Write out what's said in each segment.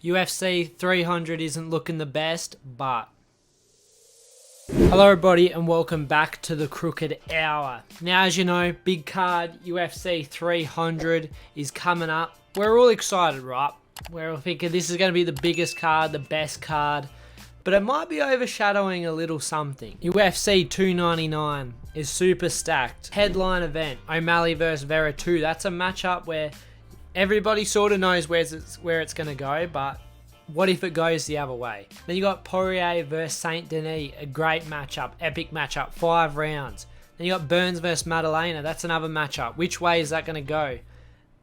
UFC 300 isn't looking the best, but... Hello everybody and welcome back to the Crooked Hour. Now, as you know, big card UFC 300 is coming up. We're all excited, right? We're all thinking this is going to be the biggest card, the best card, but it might be overshadowing a little something. UFC 299 is super stacked. Headline event, O'Malley vs Vera 2. That's a matchup where everybody sort of knows where it's going to go, but what if it goes the other way? Then you got Poirier versus Saint Denis, a great matchup, epic matchup, 5 rounds. Then you got Burns versus Madalena, that's another matchup. Which way is that going to go?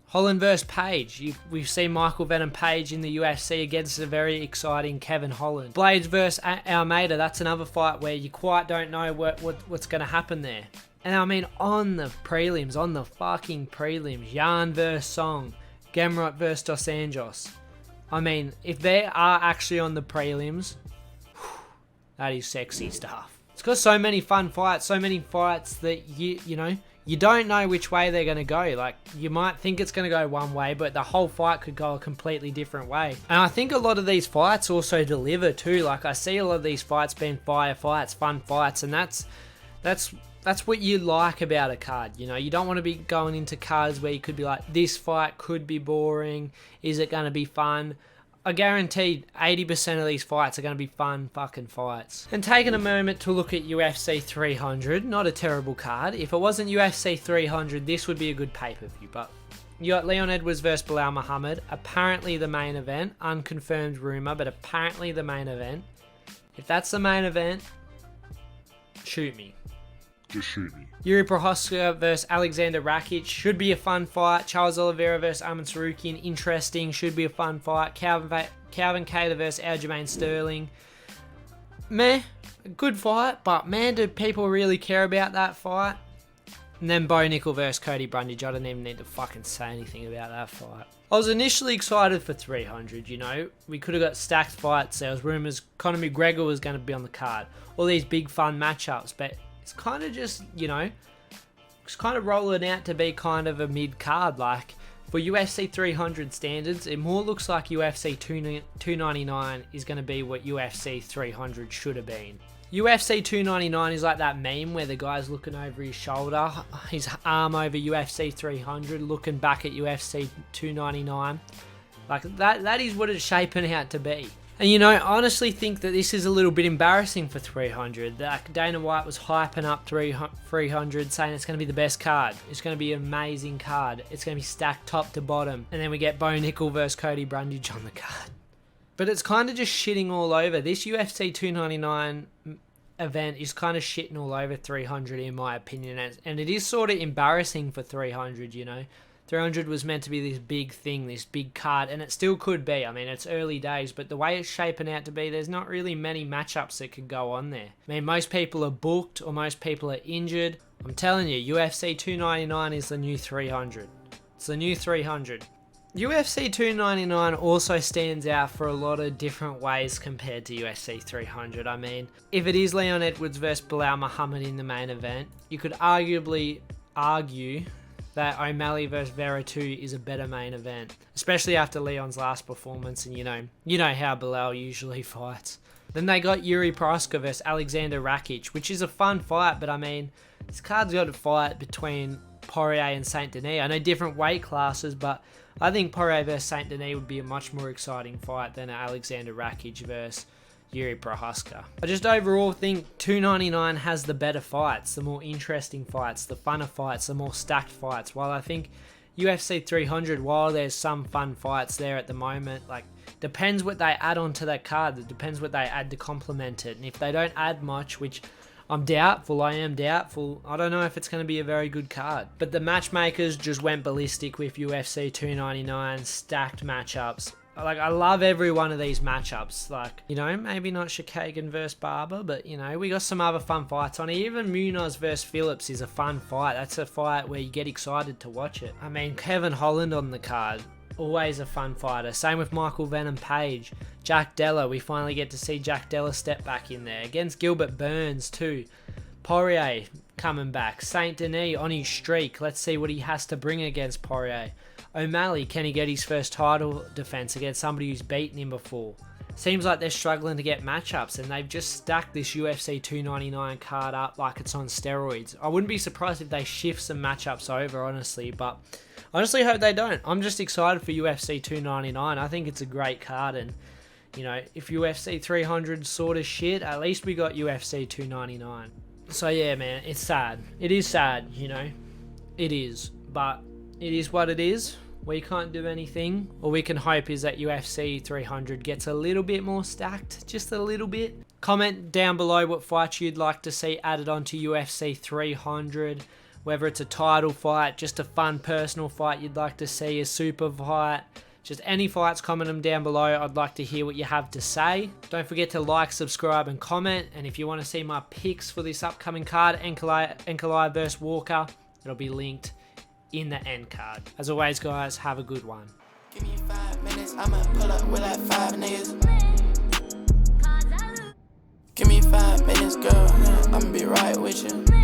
Holland versus Page. We've seen Michael Venom Page in the UFC against a very exciting Kevin Holland. Blades versus Almeida, that's another fight where you quite don't know what's going to happen there. And I mean, on the prelims, on the fucking prelims, Yan versus Song, Gamrot versus Dos Anjos. I mean, if they are actually on the prelims, that is sexy stuff. It's got so many fun fights, so many fights that you know, you don't know which way they're going to go. Like, you might think it's going to go one way, but the whole fight could go a completely different way. And I think a lot of these fights also deliver too. Like, I see a lot of these fights being fire fights, fun fights, and that's what you like about a card. You know, you don't want to be going into cards where you could be like, this fight could be boring. Is it going to be fun? I guarantee 80% of these fights are going to be fun fucking fights. And taking a moment to look at UFC 300, not a terrible card. If it wasn't UFC 300, this would be a good pay-per-view. But you got Leon Edwards versus Bilal Muhammad. Apparently the main event. Unconfirmed rumor, but apparently the main event. If that's the main event, shoot me. Just shoot me. Yuri Prochazka versus Alexander Rakic should be a fun fight. Charles Oliveira versus Arman Tsarukyan, interesting, should be a fun fight. Calvin Kattar versus Aljamain Sterling, meh, a good fight, but man, do people really care about that fight? And then Bo Nickel versus Cody Brundage, I don't even need to fucking say anything about that fight. I was initially excited for 300, you know. We could have got stacked fights. There was rumours Conor McGregor was going to be on the card. All these big fun matchups, but it's kind of just, you know, it's kind of rolling out to be kind of a mid-card. Like, for UFC 300 standards, it more looks like UFC 299 is going to be what UFC 300 should have been. UFC 299 is like that meme where the guy's looking over his shoulder, his arm over UFC 300, looking back at UFC 299. Like, that is what it's shaping out to be. And you know, I honestly think that this is a little bit embarrassing for 300. Like, Dana White was hyping up 300, saying it's going to be the best card. It's going to be an amazing card. It's going to be stacked top to bottom. And then we get Bo Nickel versus Cody Brundage on the card. But it's kind of just shitting all over. This UFC 299 event is kind of shitting all over 300 in my opinion. And it is sort of embarrassing for 300, you know. 300 was meant to be this big thing, this big card, and it still could be. I mean, it's early days, but the way it's shaping out to be, there's not really many matchups that could go on there. I mean, most people are booked or most people are injured. I'm telling you, UFC 299 is the new 300. It's the new 300. UFC 299 also stands out for a lot of different ways compared to UFC 300. I mean, if it is Leon Edwards versus Bilal Muhammad in the main event, you could arguably argue that O'Malley vs Vera 2 is a better main event, especially after Leon's last performance, and you know how Bilal usually fights. Then they got Yuri Prochazka vs Alexander Rakic, which is a fun fight, but I mean, this card's got a fight between Poirier and Saint Denis. I know different weight classes, but I think Poirier vs Saint Denis would be a much more exciting fight than Alexander Rakic versus Yuri Prochazka. I just overall think 299 has the better fights, the more interesting fights, the funner fights, the more stacked fights. While I think UFC 300, while there's some fun fights there at the moment, like, depends what they add onto that card. It depends what they add to complement it. And if they don't add much, which I am doubtful, I don't know if it's going to be a very good card. But the matchmakers just went ballistic with UFC 299, stacked matchups. Like, I love every one of these matchups. Like, you know, maybe not Shakagan versus Barber, but, you know, we got some other fun fights on it. Even Munoz versus Phillips is a fun fight. That's a fight where you get excited to watch it. I mean, Kevin Holland on the card, always a fun fighter. Same with Michael Venom Page. Jack Della, we finally get to see Jack Della step back in there. Against Gilbert Burns too. Poirier, coming back. Saint Denis on his streak. Let's see what he has to bring against Poirier. O'Malley, can he get his first title defense against somebody who's beaten him before? Seems like they're struggling to get matchups, and they've just stacked this UFC 299 card up like it's on steroids. I wouldn't be surprised if they shift some matchups over, honestly, but honestly hope they don't. I'm just excited for UFC 299. I think it's a great card, and you know, if UFC 300 sort of shit, at least we got UFC 299. So yeah, man, it's sad. It is sad, you know. It is, but it is what it is. We can't do anything. All we can hope is that UFC 300 gets a little bit more stacked, just a little bit. Comment down below what fights you'd like to see added onto UFC 300. Whether it's a title fight, just a fun personal fight you'd like to see, a super fight. Just any fights, comment them down below. I'd like to hear what you have to say. Don't forget to like, subscribe, and comment. And if you want to see my picks for this upcoming card, Ankalaev vs Walker, it'll be linked in the end card. As always, guys, have a good one. Give me 5 minutes, I'ma pull up with like 5 niggas. Give me 5 minutes, girl, I'ma be right with you.